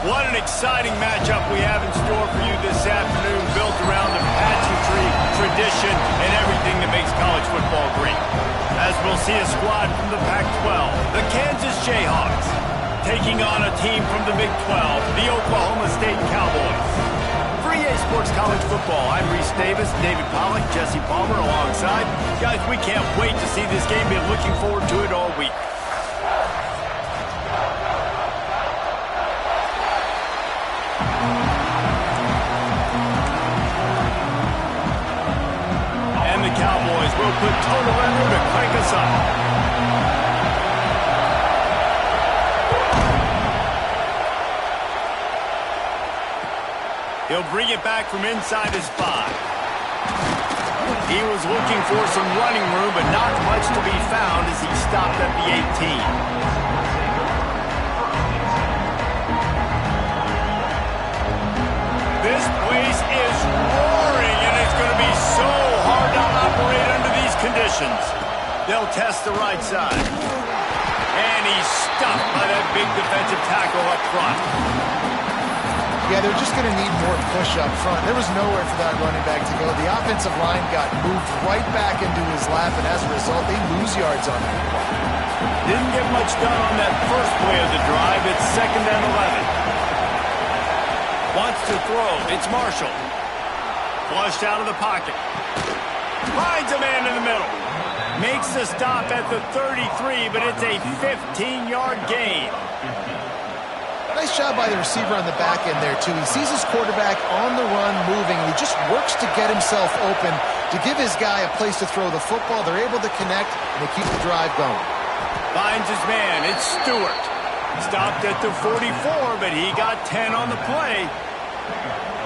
What an exciting matchup we have in store for you this afternoon, built around the pageantry, tradition, and everything that makes college football great. As we'll see a squad from the Pac-12, the Kansas Jayhawks, taking on a team from the Big 12, the Oklahoma State Cowboys. For EA Sports College Football, I'm Reese Davis, David Pollack, Jesse Palmer alongside. Guys, we can't wait to see this game. Been looking forward to it all week. And the Cowboys will put total effort to crank us up. He'll bring it back from inside his 5. He was looking for some running room, but not much to be found as he stopped at the 18. This place is roaring, and it's going to be so hard to operate under these conditions. They'll test the right side. And he's stuffed by that big defensive tackle up front. Yeah, they're just going to need more push up front. There was nowhere for that running back to go. The offensive line got moved right back into his lap, and as a result, they lose yards on that. Didn't get much done on that first play of the drive. It's 2nd and 11. Wants to throw. It's Marshall. Flushed out of the pocket. Finds a man in the middle. Makes the stop at the 33, but it's a 15-yard gain. Nice job by the receiver on the back end there, too. He sees his quarterback on the run moving, and he just works to get himself open to give his guy a place to throw the football. They're able to connect, and they keep the drive going. Finds his man. It's Stewart. Stopped at the 44, but he got 10 on the play.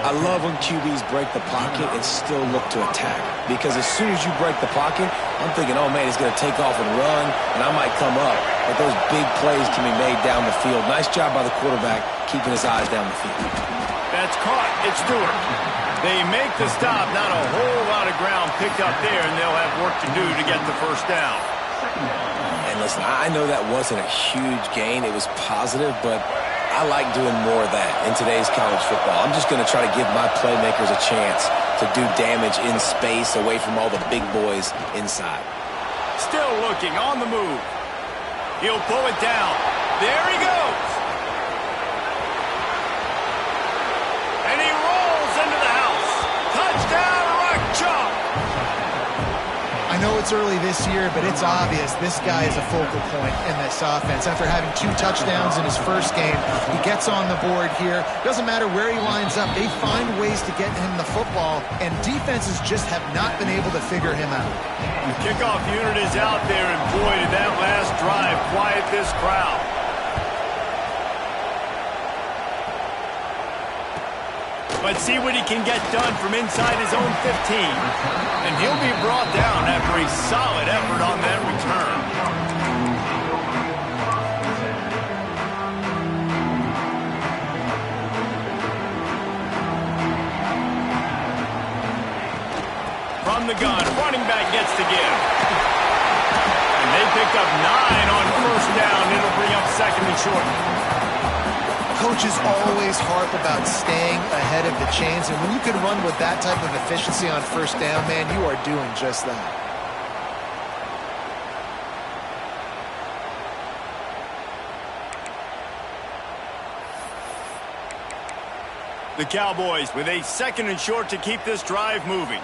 I love when QBs break the pocket and still look to attack. Because as soon as you break the pocket, I'm thinking, oh, man, he's going to take off and run, and I might come up. But those big plays can be made down the field. Nice job by the quarterback keeping his eyes down the field. That's caught. It's Stewart. They make the stop. Not a whole lot of ground picked up there, and they'll have work to do to get the first down. And listen, I know that wasn't a huge gain. It was positive, but I like doing more of that in today's college football. I'm just going to try to give my playmakers a chance to do damage in space away from all the big boys inside. Still looking on the move. He'll pull it down. There he goes. And he rolls into the house. Touchdown, Rock Chalk. I know it's early this year, but it's obvious this guy is a focal point in this offense. After having 2 touchdowns in his first game, he gets on the board here. Doesn't matter where he lines up. They find ways to get him the football, and defenses just have not been able to figure him out. The kickoff unit is out there, and boy, did that last drive quiet this crowd. But see what he can get done from inside his own 15. And he'll be brought down after a solid effort on that return. From the gun, running back gets to give. And they picked up 9 on first down. It'll bring up 2nd and short. Coaches always harp about staying ahead of the chains, and when you can run with that type of efficiency on first down, man, you are doing just that. The Cowboys with a 2nd and short to keep this drive moving.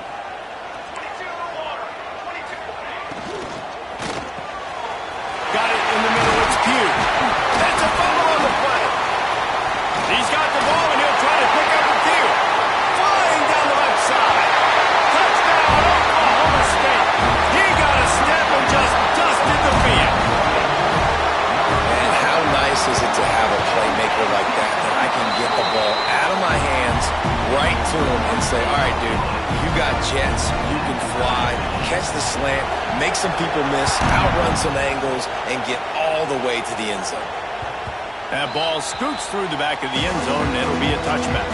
Got it in the middle. It's Pugh. That's a fumble on the play. He's got the ball, and he'll try to pick up the field. Flying down the left side. Touchdown, Oklahoma State. He got a step and just dusted the field. Man, how nice is it to have a playmaker like that I can get the ball out of my hands, right to him, and say, all right, dude, you got jets, you can fly, catch the slant, make some people miss, outrun some angles, and get all the way to the end zone. That ball scoots through the back of the end zone, and it'll be a touchback.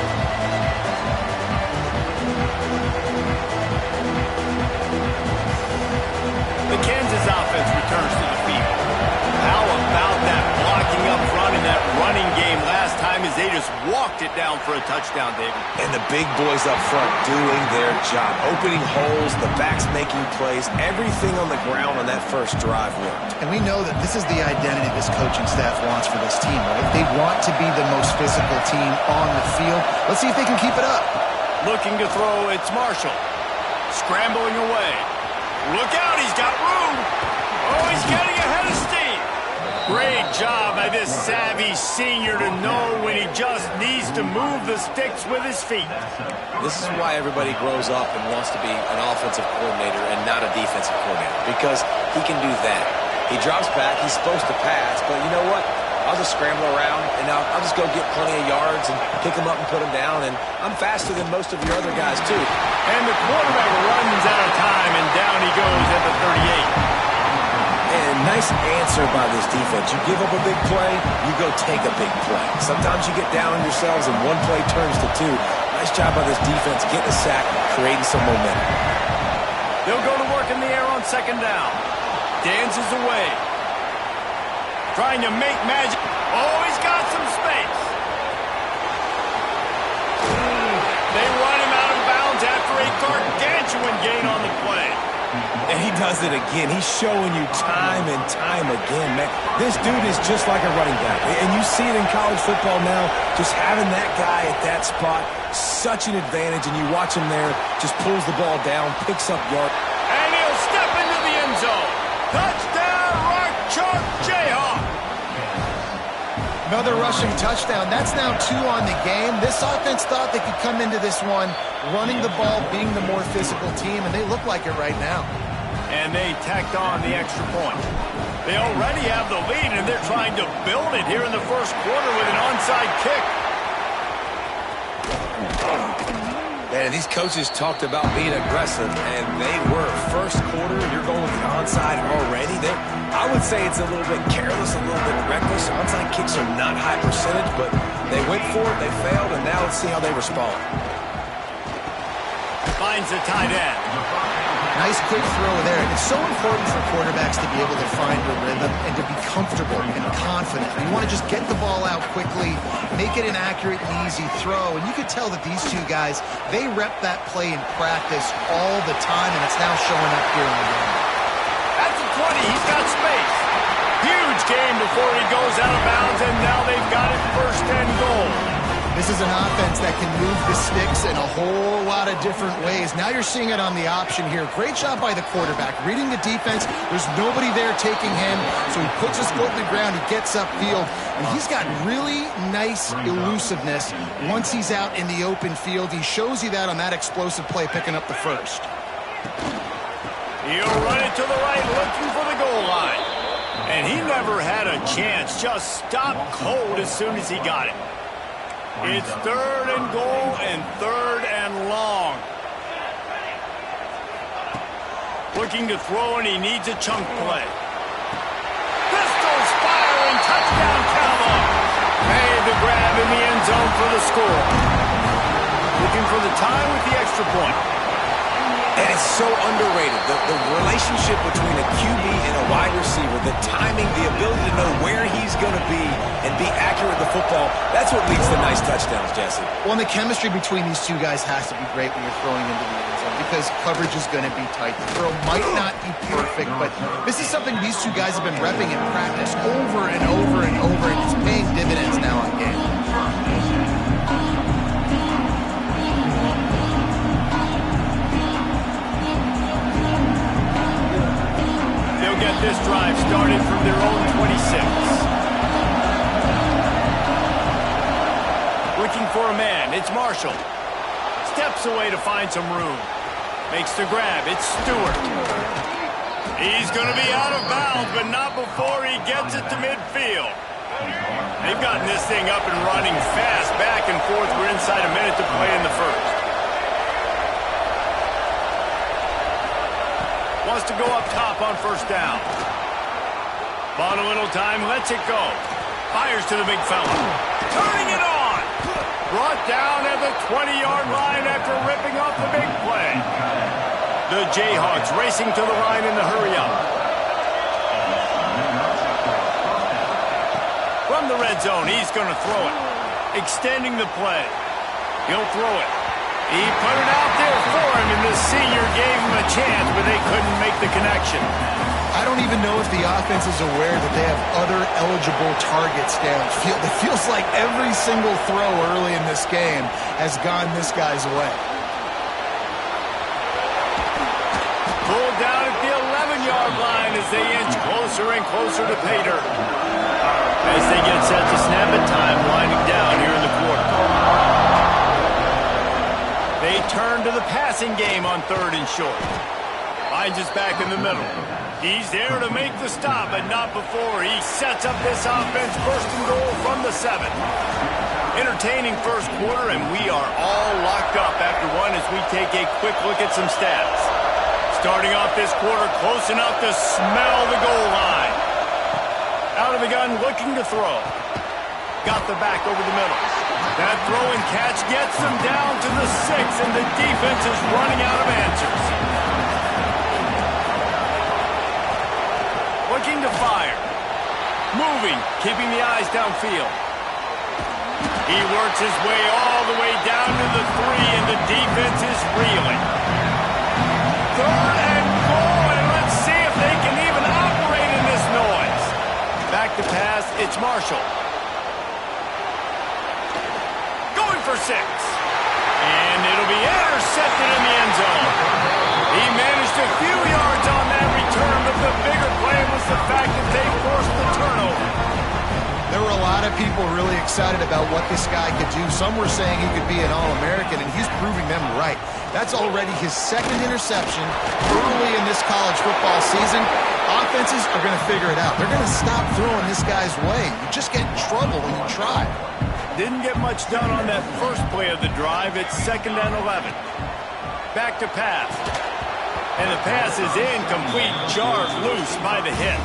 The Kansas offense returns to the field. How about that blocking up front in that running game last time as they just knocked it down for a touchdown, David. And the big boys up front doing their job. Opening holes, the backs making plays. Everything on the ground on that first drive worked. And we know that this is the identity this coaching staff wants for this team, right? They want to be the most physical team on the field. Let's see if they can keep it up. Looking to throw, it's Marshall. Scrambling away. Look out, he's got room. Oh, he's getting ahead of steam. Great job by this savvy senior to know when he just needs to move the sticks with his feet. This is why everybody grows up and wants to be an offensive coordinator and not a defensive coordinator, because he can do that. He drops back, he's supposed to pass, but you know what? I'll just scramble around, and I'll just go get plenty of yards and pick them up and put them down, and I'm faster than most of your other guys, too. And the quarterback runs out of time, and down he goes at the 38. And nice answer by this defense. You give up a big play, you go take a big play. Sometimes you get down on yourselves and one play turns to two. Nice job by this defense getting a sack, creating some momentum. They'll go to work in the air on second down. Dances away. Trying to make magic. Oh, he's got some space. They run him out of bounds after a gargantuan gain on the play. And he does it again. He's showing you time and time again, man. This dude is just like a running back. And you see it in college football now, just having that guy at that spot, such an advantage. And you watch him there, just pulls the ball down, picks up yards. And he'll step into the end zone. Touchdown, Rock Chalk Jayhawk. Another rushing touchdown. That's now 2 on the game. This offense thought they could come into this one running the ball, being the more physical team, and they look like it right now. And they tacked on the extra point. They already have the lead, and they're trying to build it here in the first quarter with an onside kick. Man, these coaches talked about being aggressive, and they were. First quarter, you're going with the onside already. I would say it's a little bit careless, a little bit reckless. Onside kicks are not high percentage, but they went for it, they failed, and now let's see how they respond. Finds the tight end. Nice quick throw there. It's so important for quarterbacks to be able to find a rhythm and to be comfortable and confident. You want to just get the ball out quickly, make it an accurate and easy throw. And you could tell that these two guys, they rep that play in practice all the time, and it's now showing up here in the game. At the 20, he's got space. Huge game before he goes out of bounds, and now they've got it first and goal. This is an offense that can move the sticks in a whole lot of different ways. Now you're seeing it on the option here. Great job by the quarterback. Reading the defense, there's nobody there taking him, so he puts his foot in the ground, he gets upfield, and he's got really nice elusiveness once he's out in the open field. He shows you that on that explosive play, picking up the first. He'll run it to the right, looking for the goal line. And he never had a chance, just stopped cold as soon as he got it. It's third and goal and third and long. Looking to throw, and he needs a chunk play. Pistols firing, touchdown Cowboys. Made the grab in the end zone for the score. Looking for the tie with the extra point. And it's so underrated. The relationship between a QB and a wide receiver, the timing, the ability to know where he's going to be and be accurate with the football, that's what leads to nice touchdowns, Jesse. Well, and the chemistry between these two guys has to be great when you're throwing into the end zone because coverage is going to be tight. The throw might not be perfect, but this is something these two guys have been repping in practice over and over and over, and it's paying dividends now on game. Get this drive started from their own 26. Looking for a man, it's Marshall. Steps away to find some room. Makes the grab, it's Stewart. He's going to be out of bounds, but not before he gets it to midfield. They've gotten this thing up and running fast, back and forth. We're inside a minute to play in the first. Wants to go up top on first down. Bought a little time, lets it go. Fires to the big fella. Turning it on. Brought down at the 20-yard line after ripping off the big play. The Jayhawks racing to the line in the hurry-up. From the red zone, he's going to throw it. Extending the play. He'll throw it. He put it out there for him, and the senior gave him a chance, but they couldn't make the connection. I don't even know if the offense is aware that they have other eligible targets downfield. It feels like every single throw early in this game has gone this guy's way. Pulled down at the 11-yard line as they inch closer and closer to Pater. As they get set to snap it, time winding down here in the quarter. They turn to the passing game on 3rd and short. Finds us back in the middle. He's there to make the stop, but not before he sets up this offense. 1st and goal from the 7. Entertaining first quarter, and we are all locked up after one as we take a quick look at some stats. Starting off this quarter, close enough to smell the goal line. Out of the gun, looking to throw. Got the back over the middle. That throw and catch gets them down to the 6, and the defense is running out of answers. Looking to fire. Moving, keeping the eyes downfield. He works his way all the way down to the 3, and the defense is reeling. 3rd and goal, and let's see if they can even operate in this noise. Back to pass, it's Marshall. Going for 6. And it'll be intercepted in the end zone. He managed a few yards on that return, but the bigger play was the fact that they forced the turnover. There were a lot of people really excited about what this guy could do. Some were saying he could be an All-American, and he's proving them right. That's already his 2nd interception early in this college football season. Offenses are going to figure it out. They're going to stop throwing this guy's way. You just get in trouble when you try. Didn't get much done on that first play of the drive. It's 2nd and 11. Back to pass. And the pass is incomplete, jarred loose by the hit.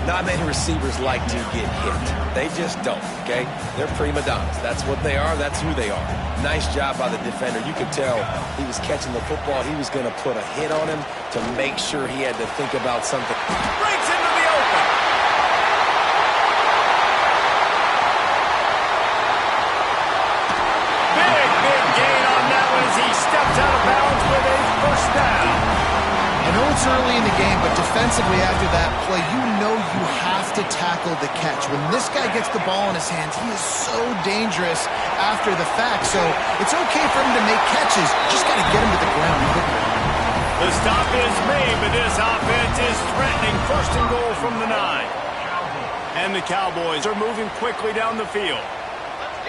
Not many receivers like to get hit. They just don't, okay? They're prima donnas. That's what they are. That's who they are. Nice job by the defender. You could tell he was catching the football. He was going to put a hit on him to make sure he had to think about something. Breaks into the open. Big gain on that one as he steps out of bounds with a 1st down. I know it's early in the game, but defensively after that play, you know you have to tackle the catch. When this guy gets the ball in his hands, he is so dangerous after the fact. So it's okay for him to make catches. Just got to get him to the ground quickly. The stop is made, but this offense is threatening. 1st and goal from the 9. And the Cowboys are moving quickly down the field. Let's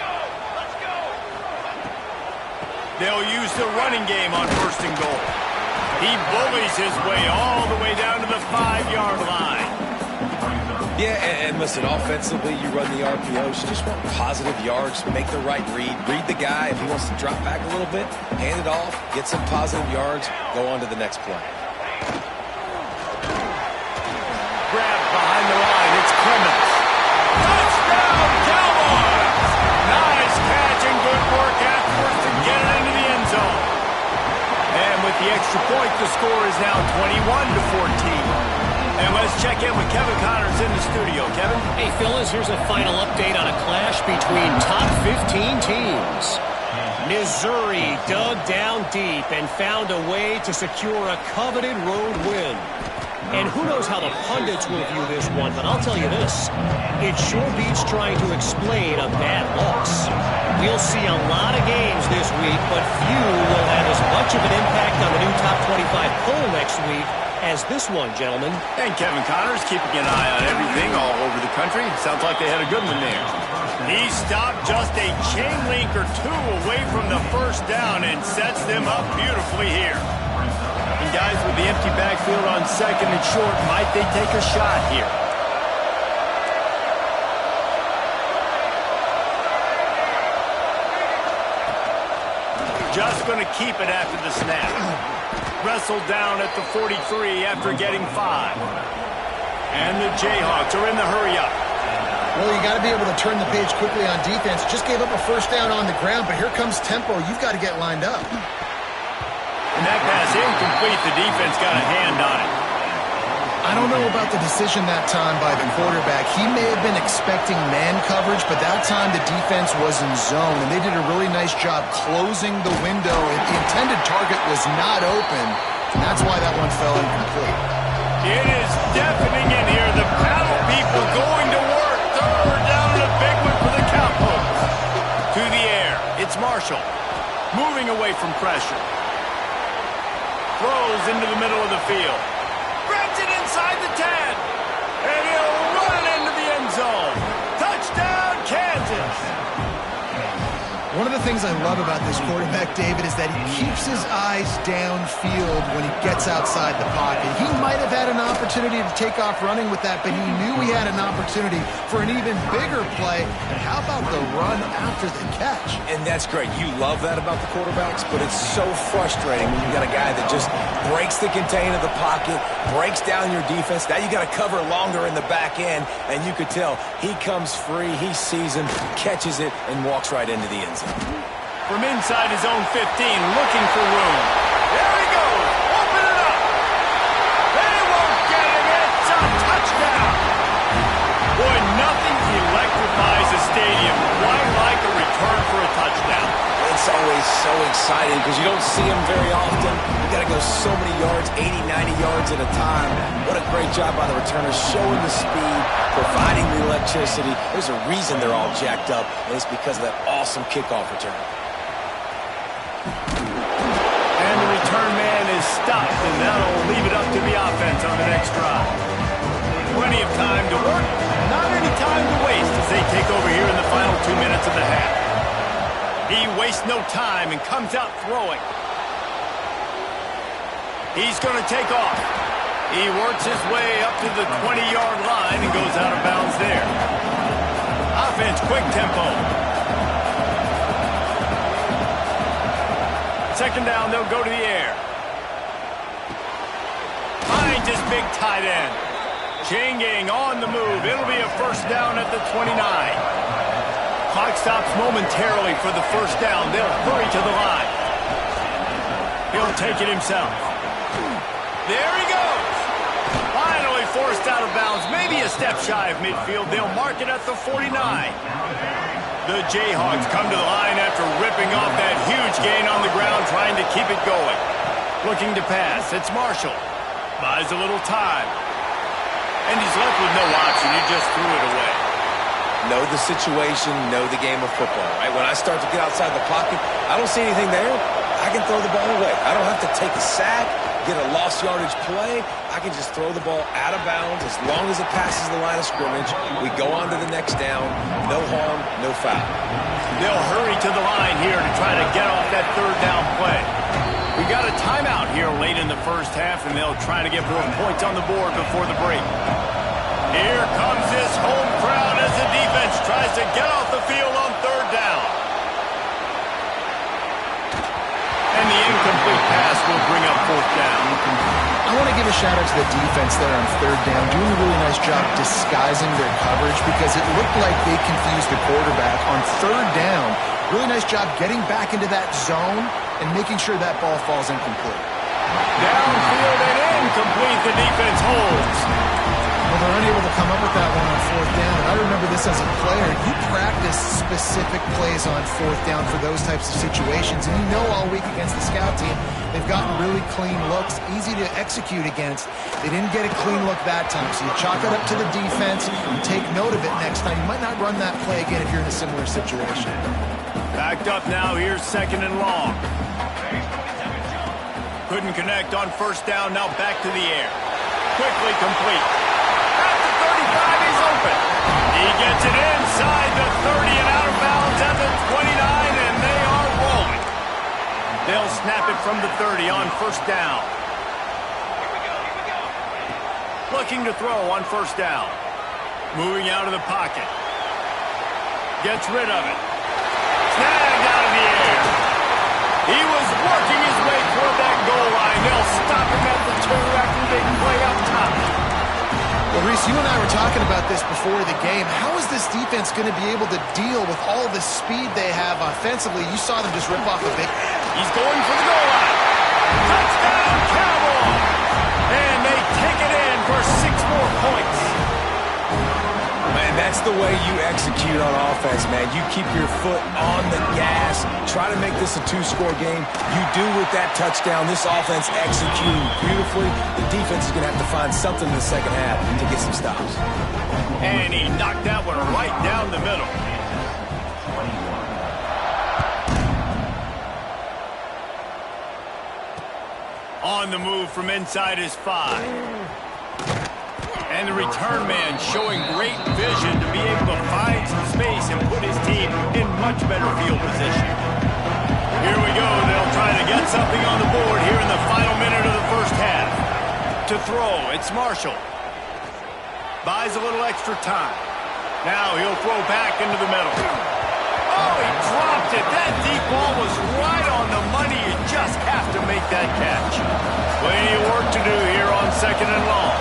go. They'll use the running game on 1st and goal. He bullies his way all the way down to the 5-yard line. Yeah, and listen, offensively, you run the RPOs. You just want positive yards, make the right read. Read the guy. If he wants to drop back a little bit, hand it off, get some positive yards, go on to the next play. Grabbed behind the line. It's Clemens. Touchdown, Cowboys! Nice catch and good work afterwards to get it into the end zone. And with the extra point, the score is now 21-14. And let's check in with Kevin Connors in the studio. Kevin? Hey, Phyllis, here's a final update on a clash between top 15 teams. Missouri dug down deep and found a way to secure a coveted road win. And who knows how the pundits will view this one, but I'll tell you this. It sure beats trying to explain a bad loss. We'll see a lot of games this week, but few will have as much of an impact on the new top 25 poll next week as this one, gentlemen. And Kevin Connors keeping an eye on everything all over the country. Sounds like they had a good one there. He stopped just a chain link or 2 away from the 1st down and sets them up beautifully here. And guys, with the empty backfield on 2nd and short, might they take a shot here? Just going to keep it after the snap. Wrestled down at the 43 after getting 5. And the Jayhawks are in the hurry-up. Well, you got to be able to turn the page quickly on defense. Just gave up a 1st down on the ground, but here comes tempo. You've got to get lined up. And that pass incomplete. The defense got a hand on it. I don't know about the decision that time by the quarterback. He may have been expecting man coverage, but that time the defense was in zone, and they did a really nice job closing the window. The intended target was not open, and that's why that one fell incomplete. It is deafening in here. The paddle people going to work. Third down and a big one for the Cowboys. To the air. It's Marshall. Moving away from pressure. Throws into the middle of the field. Grabs it inside the 10. And he'll run it into the end zone. Touchdown, Kansas. One of the things I love about this quarterback, David, is that he keeps his eyes downfield when he gets outside the pocket. He might have had an opportunity to take off running with that, but he knew he had an opportunity for an even bigger play. And how about the run after the catch? And that's great. You love that about the quarterbacks, but it's so frustrating when you got a guy that just breaks the contain of the pocket, breaks down your defense. Now you got to cover longer in the back end, and you could tell he comes free, he sees him, catches it, and walks right into the end zone. From inside his own 15, looking for room. There he goes. Open it up. They won't get it. It's a touchdown. Boy, nothing electrifies a stadium quite like a return for a touchdown. It's always so exciting because you don't see them very often. You got to go so many yards, 80, 90 yards at a time. What a great job by the returners, showing the speed, providing the electricity. There's a reason they're all jacked up, and it's because of that awesome kickoff return. And the return man is stopped, and that'll leave it up to the offense on the next drive. Plenty of time to work, not any time to waste as they take over here in the final 2 minutes of the half. He wastes no time and comes out throwing. He's going to take off. He works his way up to the 20-yard line and goes out of bounds there. Offense, quick tempo. Second down, they'll go to the air. Finds his big tight end. Chain gang on the move. It'll be a first down at the 29. Clock stops momentarily for the first down. They'll hurry to the line. He'll take it himself. There he goes. Finally forced out of bounds. Maybe a step shy of midfield. They'll mark it at the 49. The Jayhawks come to the line after ripping off that huge gain on the ground, trying to keep it going. Looking to pass. It's Marshall. Buys a little time. And he's left with no option. He just threw it away. Know the situation, know the game of football, right? When I start to get outside the pocket, I don't see anything there, I can throw the ball away. I don't have to take a sack, get a lost yardage play. I can just throw the ball out of bounds as long as it passes the line of scrimmage. We go on to the next down. No harm, no foul. They'll hurry to the line here to try to get off that third down play. We got a timeout here late in the first half, and they'll try to get more points on the board before the break. Here comes this home crowd as the defense tries to get off the field on third down. And the incomplete pass will bring up fourth down. I want to give a shout out to the defense there on third down, doing a really nice job disguising their coverage because it looked like they confused the quarterback on third down. Really nice job getting back into that zone and making sure that ball falls incomplete. Downfield and incomplete, the defense holds. Well, they're unable to come up with that one on fourth down. And I remember this as a player. You practice specific plays on fourth down for those types of situations. And you know all week against the scout team, they've gotten really clean looks, easy to execute against. They didn't get a clean look that time. So you chalk it up to the defense and take note of it next time. You might not run that play again if you're in a similar situation. Backed up now. Here's second and long. Couldn't connect on first down. Now back to the air. Quickly complete. At the 35, he's open. He gets it inside the 30 and out of bounds at the 29, and they are rolling. They'll snap it from the 30 on first down. Looking to throw on first down. Moving out of the pocket. Gets rid of it. Snagged out of the air. He was working his way toward that goal line. They'll stop him at the 2 after the big play up top. Well, Reese, you and I were talking about this before the game. How is this defense going to be able to deal with all the speed they have offensively? You saw them just rip off a big... He's going for the goal line. Touchdown, Cowboys! And they take it in for 6 more points. Man, that's the way you execute on offense, man. You keep your foot on the gas. Try to make this a 2-score game. You do with that touchdown. This offense executing beautifully. The defense is going to have to find something in the second half to get some stops. And he knocked that one right down the middle. On the move from inside his 5. And the return man showing great vision to be able to find some space and put his team in much better field position. Here we go. They'll try to get something on the board here in the final minute of the first half. To throw, it's Marshall. Buys a little extra time. Now he'll throw back into the middle. Oh, he dropped it. That deep ball was right on the money. You just have to make that catch. Plenty of work to do here on 2nd and long.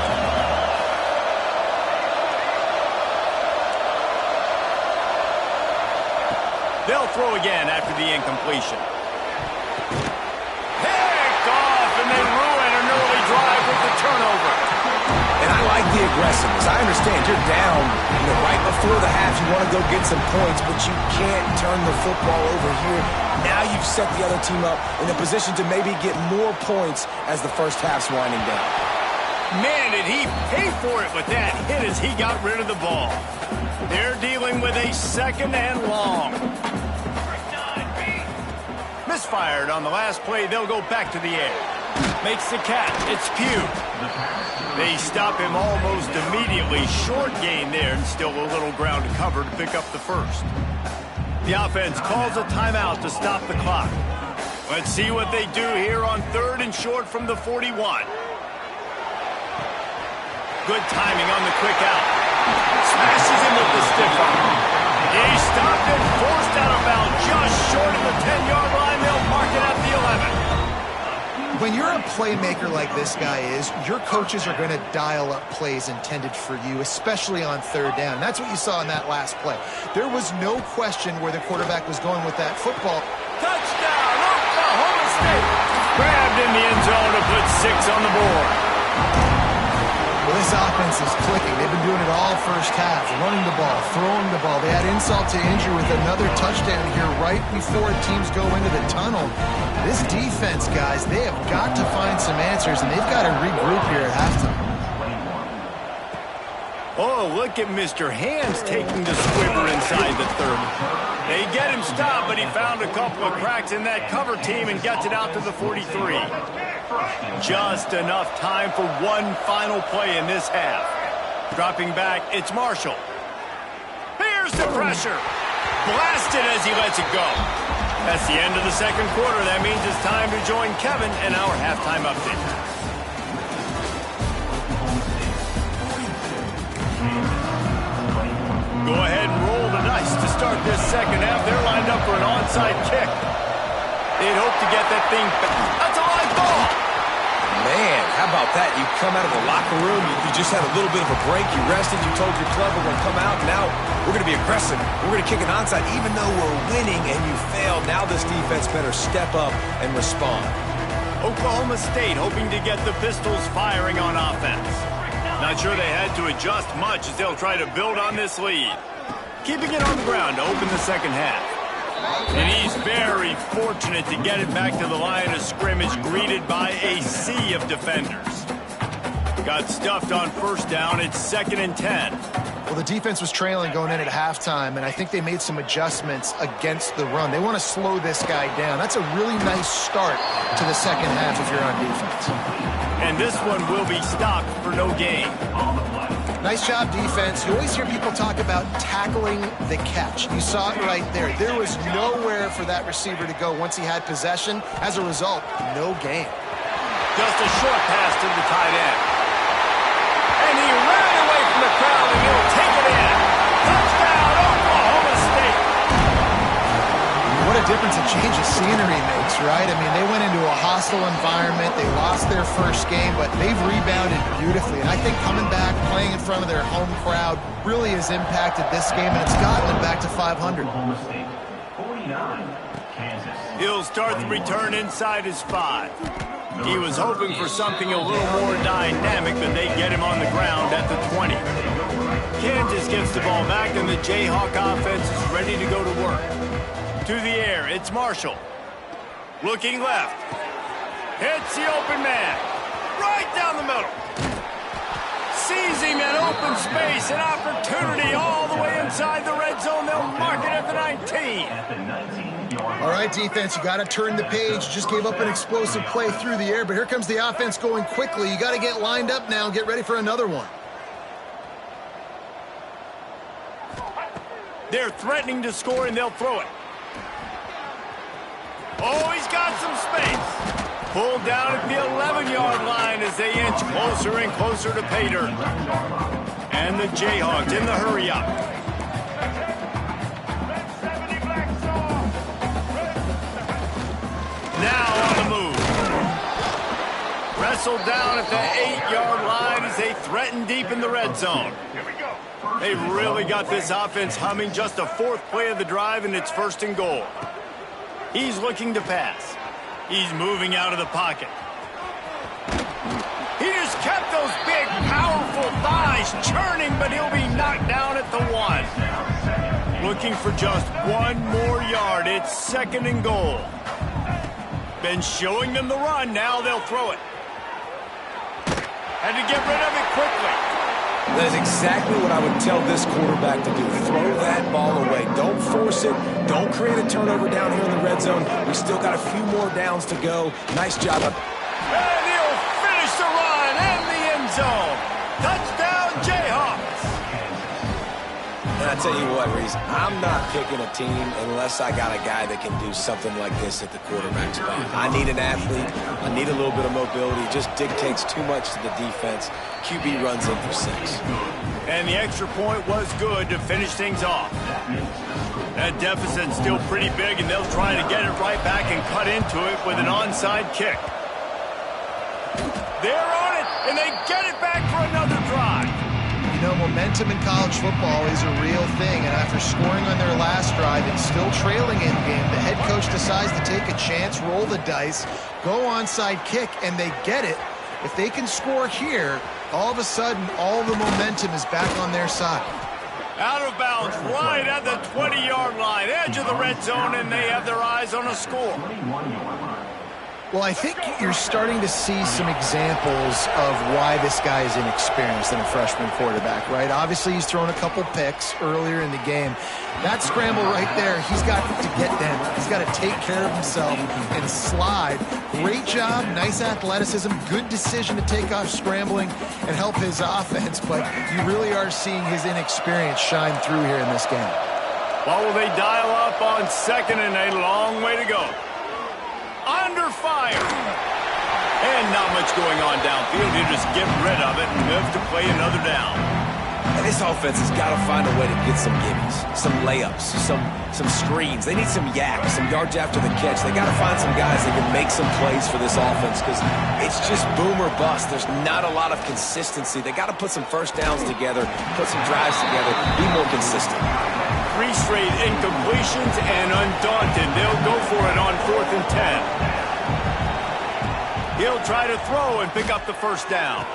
They'll throw again after the incompletion. Picked off, and they ruin an early drive with the turnover. And I like the aggressiveness. I understand you're down, right before the half. You want to go get some points, but you can't turn the football over here. Now you've set the other team up in a position to maybe get more points as the first half's winding down. Man, did he pay for it with that hit as he got rid of the ball. They're dealing with a 2nd and long. Misfired on the last play. They'll go back to the air. Makes the catch. It's Pugh. They stop him almost immediately. Short gain there and still a little ground to cover to pick up the first. The offense calls a timeout to stop the clock. Let's see what they do here on 3rd and short from the 41. Good timing on the quick out. Smashes him with the stiff arm. He stopped and forced out of bounds just short of the 10-yard line. They'll mark it at the 11. When you're a playmaker like this guy is, your coaches are going to dial up plays intended for you, especially on 3rd down. That's what you saw in that last play. There was no question where the quarterback was going with that football. Touchdown, Oklahoma State. Grabbed in the end zone to put 6 on the board. Well, this offense is clicking. They've been doing it all first half, running the ball, throwing the ball. They had insult to injury with another touchdown here right before teams go into the tunnel. This defense, guys, they have got to find some answers, and they've got to regroup here at halftime. Oh, look at Mr. Hands taking the squiver inside the 30. They get him stopped, but he found a couple of cracks in that cover team and gets it out to the 43. Just enough time for one final play in this half. Dropping back, it's Marshall. Here's the pressure. Blasted as he lets it go. That's the end of the 2nd quarter. That means it's time to join Kevin in our halftime update. Go ahead and roll the dice to start this 2nd half. They're lined up for an onside kick. They'd hope to get that thing back. That's a live ball. Man, how about that? You come out of the locker room, you just had a little bit of a break, you rested, you told your club we're going to come out, and now we're going to be aggressive. We're going to kick an onside even though we're winning and you failed. Now this defense better step up and respond. Oklahoma State hoping to get the Pistols firing on offense. Not sure they had to adjust much as they'll try to build on this lead. Keeping it on the ground to open the 2nd half. And he's very fortunate to get it back to the line of scrimmage, greeted by a sea of defenders. Got stuffed on 1st down. It's 2nd and 10. Well, the defense was trailing going in at halftime, and I think they made some adjustments against the run. They want to slow this guy down. That's a really nice start to the 2nd half if you're on defense. And this one will be stopped for no gain. Nice job, defense. You always hear people talk about tackling the catch. You saw it right there. There was nowhere for that receiver to go once he had possession. As a result, no gain. Just a short pass to the tight end. And he ran away from the crowd, and he'll take it in. Touchdown, Oklahoma State. What a difference a change of scenery makes, right? I mean, they went into a hostile environment. They lost their first game, but they've rebounded beautifully. And I think coming back, playing in front of their home crowd really has impacted this game, and it's gotten them back to 500. He'll start the return inside his 5. He was hoping for something a little more dynamic, but they get him on the ground at the 20. Kansas gets the ball back, and the Jayhawk offense is ready to go to work. To the air, it's Marshall. Looking left. Hits the open man. Right down the middle. Sees him in open space, an opportunity all the way inside the red zone. They'll mark it at the 19. All right, defense, you got to turn the page. Just gave up an explosive play through the air, but here comes the offense going quickly. You got to get lined up now and get ready for another one. They're threatening to score, and they'll throw it. Oh, he's got some space. Pulled down at the 11-yard line as they inch closer and closer to pay dirt. And the Jayhawks in the hurry-up. Now on the move. Wrestled down at the 8-yard line as they threaten deep in the red zone. They've really got this offense humming. Just a fourth play of the drive, and it's 1st and goal. He's looking to pass. He's moving out of the pocket. He just kept those big, powerful thighs churning, but he'll be knocked down at the 1. Looking for just one more yard. It's 2nd and goal. Been showing them the run. Now they'll throw it. Had to get rid of it quickly. That is exactly what I would tell this quarterback to do. Throw that ball away. Don't force it. Don't create a turnover down here in the red zone. We still got a few more downs to go. Nice job. And he'll finish the run in the end zone. Touchdown, Jayhawks. And I tell you what, Reese, I'm not picking a team unless I got a guy that can do something like this at the quarterback spot. I need an athlete. I need a little bit of mobility. It just dictates too much to the defense. QB runs in for 6. And the extra point was good to finish things off. That deficit's still pretty big, and they'll try to get it right back and cut into it with an onside kick. They're on it, and they get it back for another drive. You know, momentum in college football is a real thing, and after scoring on their last drive and still trailing in game, the head coach decides to take a chance, roll the dice, go onside kick, and they get it. If they can score here, all of a sudden, all the momentum is back on their side. Out of bounds, right at the 20-yard line, edge of the red zone, and they have their eyes on a score. Well, I think you're starting to see some examples of why this guy is inexperienced in a freshman quarterback, right? Obviously, he's thrown a couple picks earlier in the game. That scramble right there, he's got to get down. He's got to take care of himself and slide. Great job, nice athleticism, good decision to take off scrambling and help his offense, but you really are seeing his inexperience shine through here in this game. Well, will they dial up on 2nd and a long way to go? Under fire. And not much going on downfield. You just get rid of it and live to play another down. And this offense has got to find a way to get some gimmies, some layups, some screens. They need some yaks, some yards after the catch. They got to find some guys that can make some plays for this offense because it's just boom or bust. There's not a lot of consistency. They got to put some first downs together, put some drives together, be more consistent. 3 straight incompletions, and undaunted, they'll go for it on 4th and 10. He'll try to throw and pick up the first down.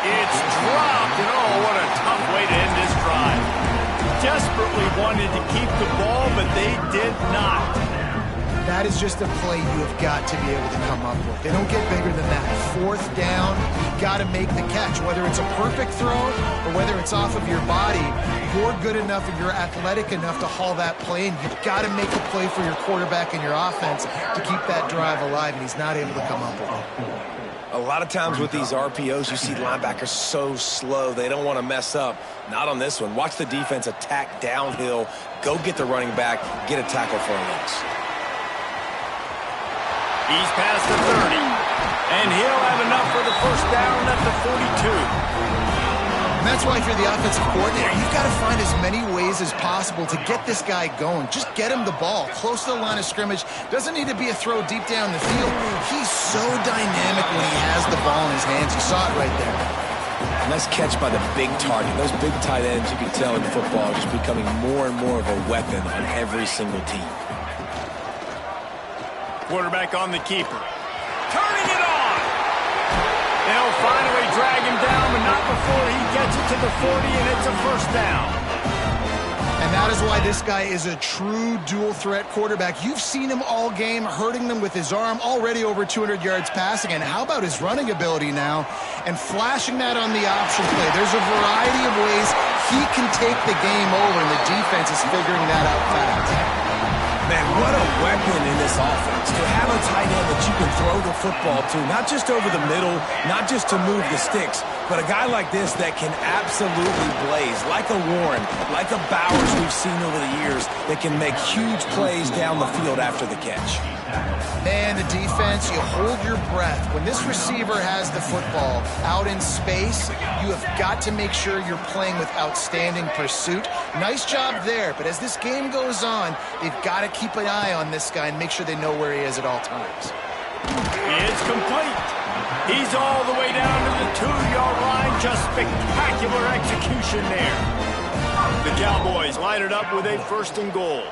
It's dropped, and oh, what a tough way to end this drive. Desperately wanted to keep the ball, but they did not. That is just a play you have got to be able to come up with. They don't get bigger than that. 4th down, you've got to make the catch. Whether it's a perfect throw or whether it's off of your body, you're good enough and you're athletic enough to haul that play, and you've got to make a play for your quarterback and your offense to keep that drive alive, and he's not able to come up with it. A lot of times with these RPOs, you see linebackers so slow, they don't want to mess up. Not on this one. Watch the defense attack downhill, go get the running back, get a tackle for a loss. He's past the 30, and he'll have enough for the first down at the 42. And that's why if you're the offensive coordinator, you've got to find as many ways as possible to get this guy going. Just get him the ball close to the line of scrimmage. Doesn't need to be a throw deep down the field. He's so dynamic when he has the ball in his hands. You saw it right there. Nice catch by the big target. Those big tight ends, you can tell in football, are just becoming more and more of a weapon on every single team. Quarterback on the keeper. Turning it They'll finally drag him down, but not before he gets it to the 40, and it's a first down. And that is why this guy is a true dual-threat quarterback. You've seen him all game, hurting them with his arm, already over 200 yards passing. And how about his running ability now? And flashing that on the option play. There's a variety of ways he can take the game over, and the defense is figuring that out fast. Man, what a weapon in this offense. To have a tight end that you can throw the football to, not just over the middle, not just to move the sticks, but a guy like this that can absolutely blaze, like a Warren, like a Bowers we've seen over the years, that can make huge plays down the field after the catch. Man, the defense, you hold your breath. When this receiver has the football out in space, you have got to make sure you're playing with outstanding pursuit. Nice job there, but as this game goes on, they've got to keep an eye on this guy and make sure they know where he is at all times. It's complete. He's all the way down to the 2-yard line. Just spectacular execution there. The Cowboys line it up with a 1st and goal.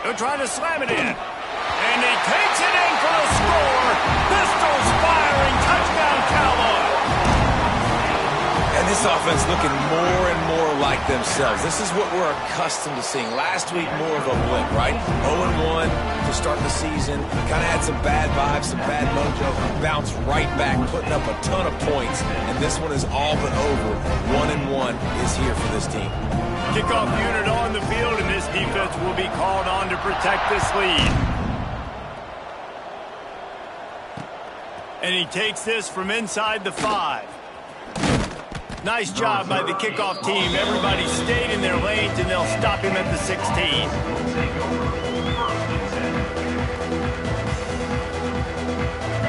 They're trying to slam it in. And he takes it in for the score. Pistols firing. Touchdown, Cowboys. And this offense looking more and more like themselves. This is what we're accustomed to seeing. Last week, more of a blip, right? 0-1 to start the season. Kind of had some bad vibes, some bad mojo. Bounced right back, putting up a ton of points. And this one is all but over. 1-1 is here for this team. Kickoff unit on the field, and this defense will be called on to protect this lead. And he takes this from inside the 5. Nice job by the kickoff team. Everybody stayed in their lanes, and they'll stop him at the 16.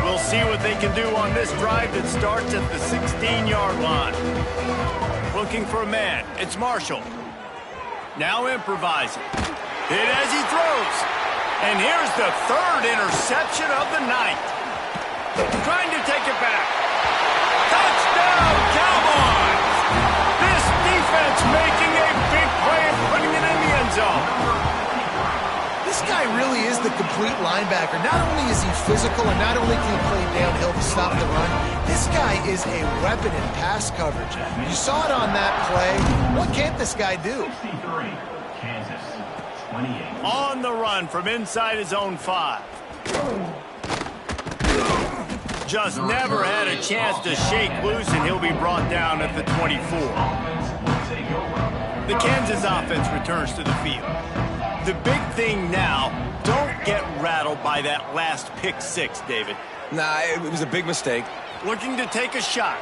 We'll see what they can do on this drive that starts at the 16-yard line. Looking for a man. It's Marshall. Now improvising. Hit as he throws. And here's the 3rd interception of the night. Trying to take it back. Touchdown, Cowboys! This defense making a big play and putting it in the end zone. This guy really is the complete linebacker. Not only is he physical and not only can he play downhill to stop the run, this guy is a weapon in pass coverage. You saw it on that play. What can't this guy do? On the run from inside his own 5. Just never had a chance to shake loose, and he'll be brought down at the 24. The Kansas offense returns to the field. The big thing now, don't get rattled by that last pick 6, David. Nah, it was a big mistake. Looking to take a shot.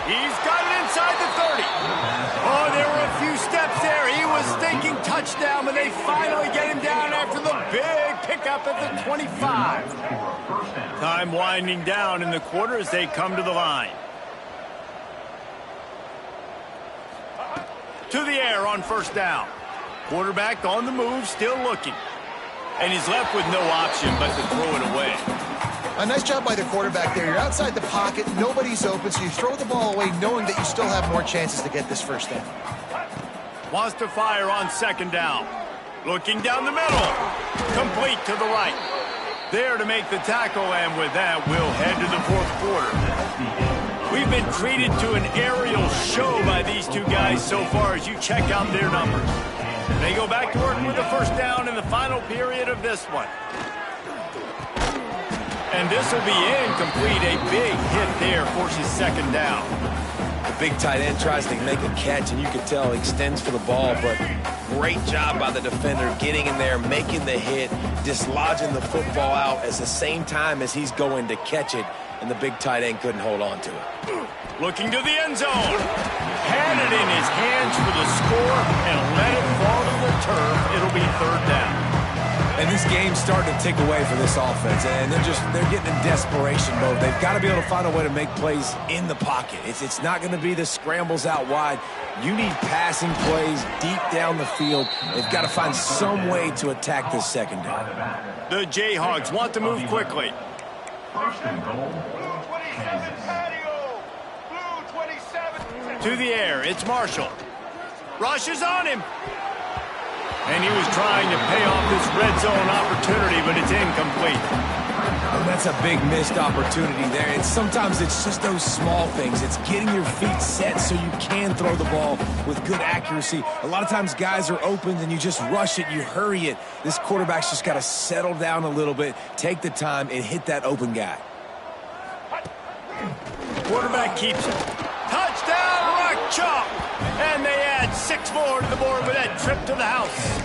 He's got it inside the 30. Oh, there were a few steps there. He was thinking touchdown, but they finally get him down after the big pickup at the 25. Time winding down in the quarter as they come to the line. To the air on 1st down. Quarterback on the move, still looking. And he's left with no option but to throw it away. A nice job by the quarterback there. You're outside the pocket, nobody's open, so you throw the ball away knowing that you still have more chances to get this 1st down. Wants to fire on 2nd down. Looking down the middle. Complete to the right. There to make the tackle, and with that, we'll head to the 4th quarter. We've been treated to an aerial show by these two guys so far as you check out their numbers. They go back to work with the 1st down in the final period of this one. And this will be incomplete. A big hit there forces 2nd down. The big tight end tries to make a catch, and you can tell he extends for the ball, but great job by the defender getting in there, making the hit, dislodging the football out at the same time as he's going to catch it, and the big tight end couldn't hold on to it. Looking to the end zone. Had it in his hands for the score and let it fall to the turf. It'll be 3rd down. And this game's starting to tick away for this offense, and they're getting in desperation mode. They've got to be able to find a way to make plays in the pocket. It's not going to be the scrambles out wide. You need passing plays deep down the field. They've got to find some way to attack this 2nd down. The Jayhawks want to move quickly. 1st and goal, Kansas. To the air, it's Marshall. Rushes on him. And he was trying to pay off this red zone opportunity, but it's incomplete. That's a big missed opportunity there. And sometimes it's just those small things. It's getting your feet set so you can throw the ball with good accuracy. A lot of times guys are open and you just rush it, you hurry it. This quarterback's just got to settle down a little bit, take the time, and hit that open guy. Quarterback keeps it. Touchdown, rock chalk! And they add 6 more to the board with that trip to the house.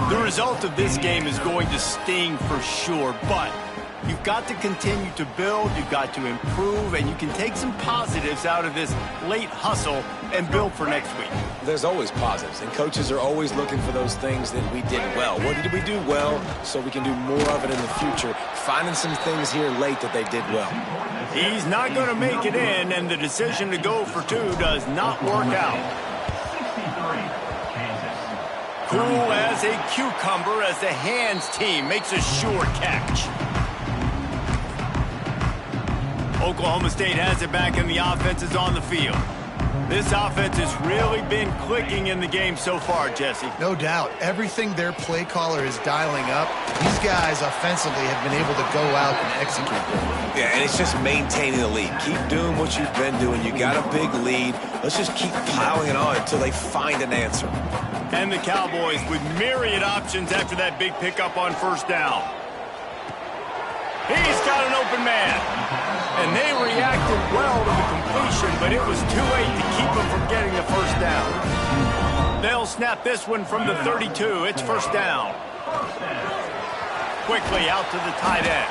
The result of this game is going to sting for sure, but you've got to continue to build, you've got to improve, and you can take some positives out of this late hustle and build for next week. There's always positives, and coaches are always looking for those things that we did well. What did we do well so we can do more of it in the future? Finding some things here late that they did well. He's not going to make it in, and the decision to go for 2 does not work out. 63, Kansas. Cool as a cucumber as the hands team makes a sure catch. Oklahoma State has it back, and the offense is on the field. This offense has really been clicking in the game so far, Jesse. No doubt. Everything their play caller is dialing up, these guys offensively have been able to go out and execute. Yeah, and it's just maintaining the lead. Keep doing what you've been doing. You got a big lead. Let's just keep piling it on until they find an answer. And the Cowboys with myriad options after that big pickup on first down. He's got an open man. And they reacted well to the completion, but it was too late to keep them from getting the first down. They'll snap this one from the 32. It's first down. Quickly out to the tight end.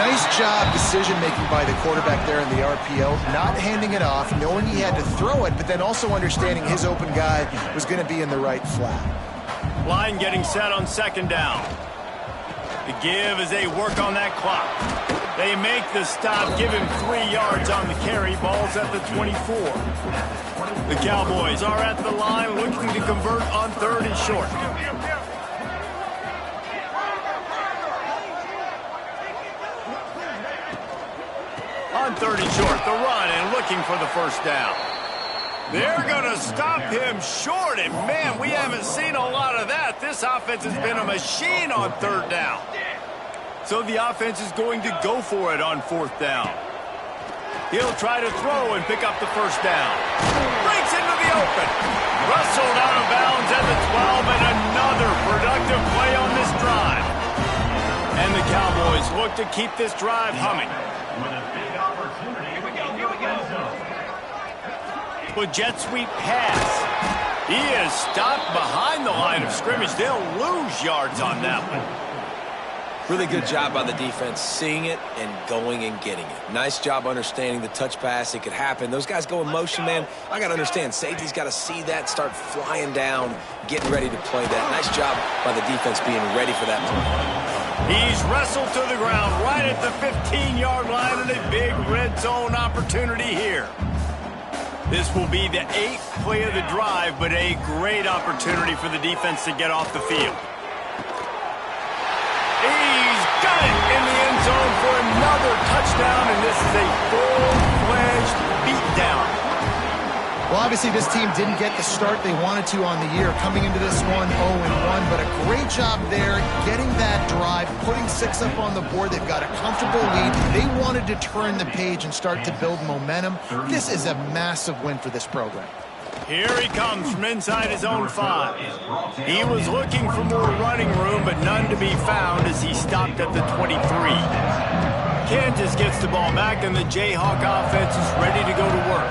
Nice job decision-making by the quarterback there in the RPO, not handing it off, knowing he had to throw it, but then also understanding his open guy was going to be in the right flat. Line getting set on second down. The give as they work on that clock. They make the stop, give him 3 yards on the carry. Ball's at the 24. The Cowboys are at the line looking to convert on 3rd and short. On 3rd and short, the run and looking for the first down. They're going to stop him short, and man, we haven't seen a lot of that. This offense has been a machine on 3rd down. So the offense is going to go for it on 4th down. He'll try to throw and pick up the first down. Breaks into the open. Rustled out of bounds at the 12, and another productive play on this drive. And the Cowboys look to keep this drive humming. With a big opportunity. Here we go. With jet sweep pass. He is stopped behind the line of scrimmage. They'll lose yards on that one. Really good job by the defense, seeing it and going and getting it. Nice job understanding the touch pass. It could happen. Those guys go in motion, man. I got to understand. Safety's got to see that, start flying down, getting ready to play that. Nice job by the defense being ready for that play. He's wrestled to the ground right at the 15-yard line, and a big red zone opportunity here. This will be the 8th play of the drive, but a great opportunity for the defense to get off the field. He's got it in the end zone for another touchdown, and this is a full-fledged beatdown. Well, obviously this team didn't get the start they wanted to on the year, coming into this one 0-1, but a great job there getting that drive, putting 6 up on the board. They've got a comfortable lead. They wanted to turn the page and start to build momentum. This is a massive win for this program. Here he comes from inside his own 5. He was looking for more running room, but none to be found as he stopped at the 23. Kansas gets the ball back, and the Jayhawk offense is ready to go to work.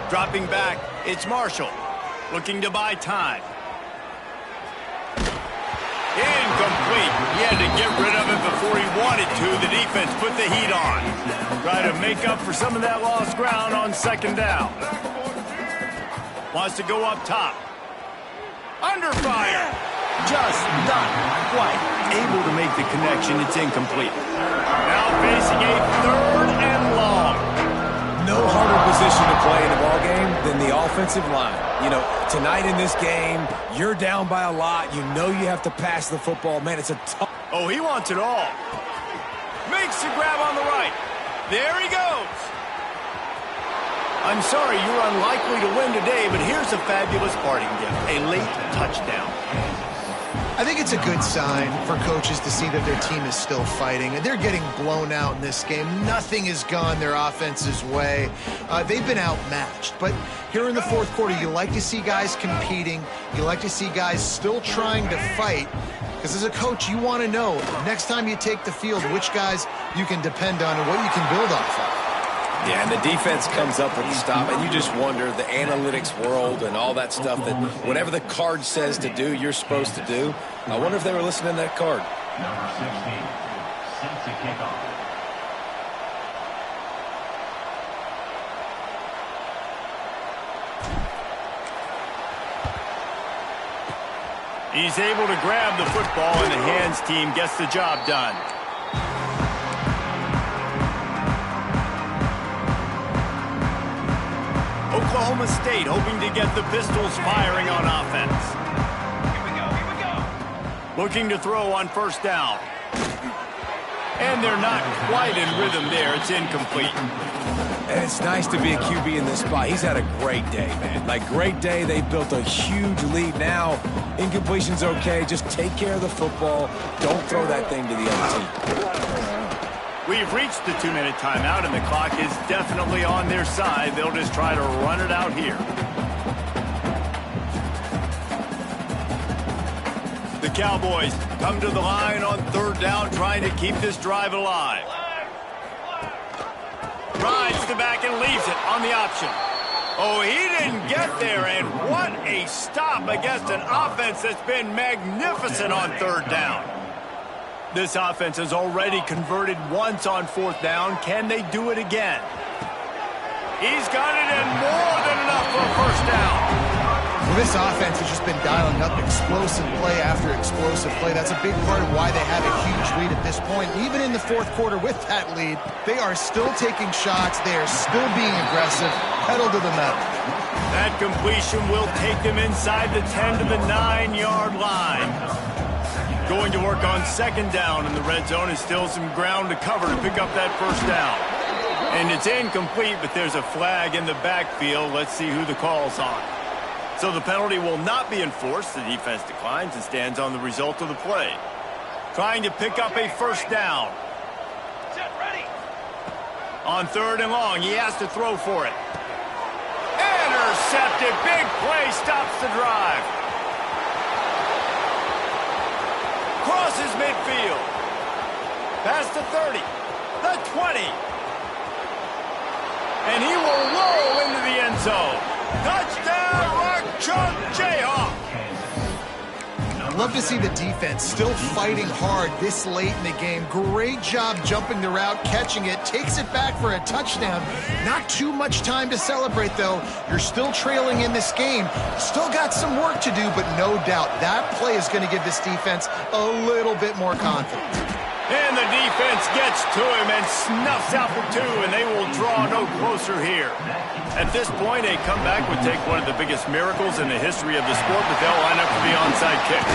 Dropping back, it's Marshall, looking to buy time. Incomplete. He had to get rid of it before he wanted to. The defense put the heat on. Try to make up for some of that lost ground on second down. Wants to go up top. Under fire. Just not quite able to make the connection. It's incomplete. Now facing a 3rd and long. No harder position to play in the ball game than the offensive line. You know, tonight in this game, you're down by a lot. You know you have to pass the football. Man, it's a tough. Oh, he wants it all. Makes the grab on the right. There he goes. I'm sorry you're unlikely to win today, but here's a fabulous parting gift. A late touchdown. I I think it's a good sign for coaches to see that their team is still fighting. They're getting blown out in this game. Nothing has gone their offense's way. They've been outmatched. But here in the fourth quarter, you like to see guys competing. You like to see guys still trying to fight. Because as a coach, you want to know next time you take the field which guys you can depend on and what you can build off of. Yeah, and the defense comes up with the stop, and you just wonder, the analytics world and all that stuff, that whatever the card says to do, you're supposed to do. I wonder if they were listening to that card. Number 16 sets a kickoff. He's able to grab the football, and the hands team gets the job done. Oklahoma State hoping to get the Pistols firing on offense. Here we go. Looking to throw on first down. And they're not quite in rhythm there. It's incomplete. And it's nice to be a QB in this spot. He's had a great day, man. Like, great day. They built a huge lead. Now, incompletion's okay. Just take care of the football. Don't throw that thing to the other team. We've reached the 2-minute timeout, and the clock is definitely on their side. They'll just try to run it out here. The Cowboys come to the line on third down, trying to keep this drive alive. Rides the back and leaves it on the option. Oh, he didn't get there, and what a stop against an offense that's been magnificent on third down. This offense has already converted once on fourth down. Can they do it again? He's got it, and more than enough for a first down. Well, this offense has just been dialing up explosive play after explosive play. That's a big part of why they have a huge lead at this point. Even in the fourth quarter with that lead, they are still taking shots. They are still being aggressive, pedal to the metal. That completion will take them inside the 10 to the 9-yard line. Going to work on second down in the red zone, and still some ground to cover to pick up that first down. And it's incomplete, but there's a flag in the backfield. Let's see who the call's on. So the penalty will not be enforced. The defense declines and stands on the result of the play. Trying to pick up a first down. On third and long, he has to throw for it. Intercepted. Big play stops the drive. Crosses midfield. Past the 30. The 20. And he will roll into the end zone. Touchdown, Rock Chalk Jayhawk. I'd love to see the defense still fighting hard this late in the game. Great job jumping the route, catching it, takes it back for a touchdown. Not too much time to celebrate, though. You're still trailing in this game. Still got some work to do, but no doubt that play is going to give this defense a little bit more confidence. And the defense gets to him and snuffs out the two, and they will draw no closer here. At this point, a comeback would take one of the biggest miracles in the history of the sport, but they'll line up for the onside kick.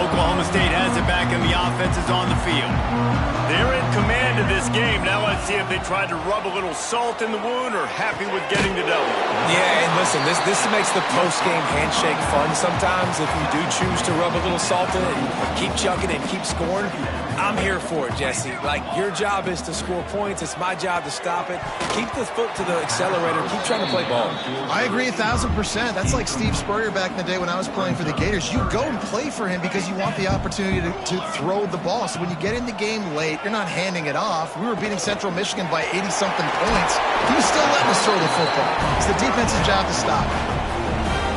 Oklahoma State has it back, and the offense is on the field. They're in command of this game. Now let's see if they try to rub a little salt in the wound or happy with getting the W. Yeah, and listen, this makes the post-game handshake fun sometimes. If you do choose to rub a little salt in it and keep chucking and keep scoring, I'm here for it, Jesse. Like, your job is to score points. It's my job to stop it. Keep the foot to the accelerator. Keep trying to play ball. I agree 1,000%. That's like Steve Spurrier back in the day when I was playing for the Gators. You go and play for him because you want the opportunity to throw the ball. So when you get in the game late, you're not handing it off. We were beating Central Michigan by 80-something points. He was still letting us throw the football. It's the defense's job to stop it.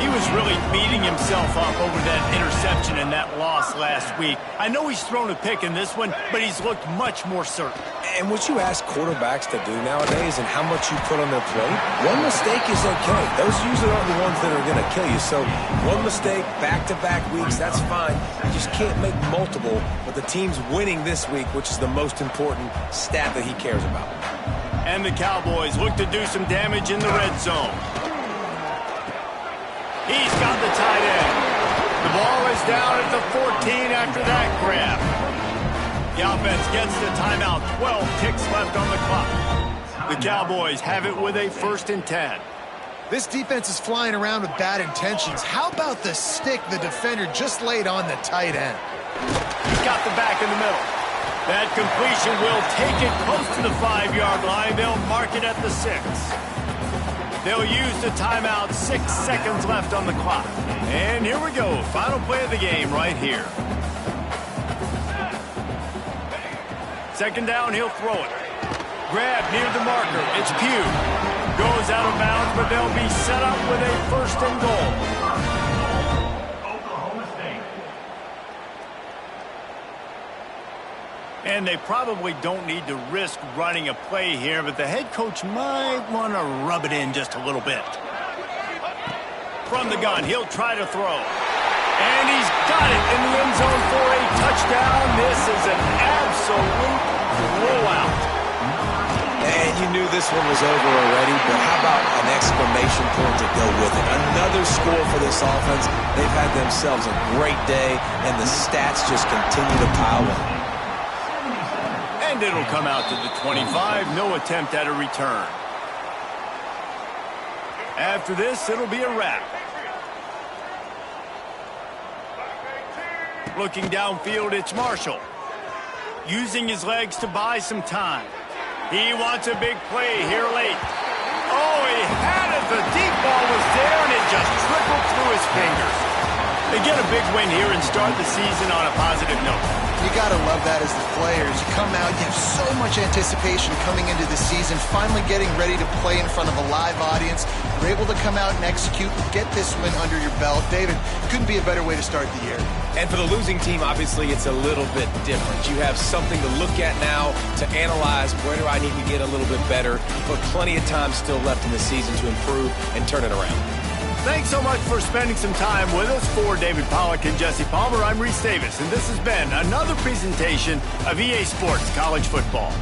He was really beating himself up over that interception and that loss last week. I know he's thrown a pick in this one, but he's looked much more certain. And what you ask quarterbacks to do nowadays and how much you put on their plate, one mistake is okay. Those usually aren't the ones that are going to kill you. So one mistake, back-to-back weeks, that's fine. You just can't make multiple, but the team's winning this week, which is the most important stat that he cares about. And the Cowboys look to do some damage in the red zone. He's got the tight end. The ball is down at the 14 after that grab. The offense gets the timeout. 12 ticks left on the clock. The Cowboys have it with a 1st and 10. This defense is flying around with bad intentions. How about the stick the defender just laid on the tight end? He's got the back in the middle. That completion will take it close to the 5-yard line. They'll mark it at the 6. They'll use the timeout. 6 seconds left on the clock. And here we go. Final play of the game right here. Second down, he'll throw it. Grab near the marker. It's Pugh. Goes out of bounds, but they'll be set up with a 1st and goal. Oklahoma State. And they probably don't need to risk running a play here, but the head coach might want to rub it in just a little bit. From the gun, he'll try to throw. And he's got it in the end zone for a touchdown. This is an absolute blowout. And you knew this one was over already, but how about an exclamation point to go with it? Another score for this offense. They've had themselves a great day, and the stats just continue to pile up. And it'll come out to the 25. No attempt at a return. After this, it'll be a wrap. Looking downfield, it's Marshall. Using his legs to buy some time. He wants a big play here late. Oh, he had it. The deep ball was there, and it just trickled through his fingers. They get a big win here and start the season on a positive note. You got to love that as the players. You come out, you have so much anticipation coming into the season, finally getting ready to play in front of a live audience. You're able to come out and execute and get this win under your belt. David, couldn't be a better way to start the year. And for the losing team, obviously, it's a little bit different. You have something to look at now to analyze where do I need to get a little bit better, but plenty of time still left in the season to improve and turn it around. Thanks so much for spending some time with us. For David Pollack and Jesse Palmer, I'm Reese Davis, and this has been another presentation of EA Sports College Football.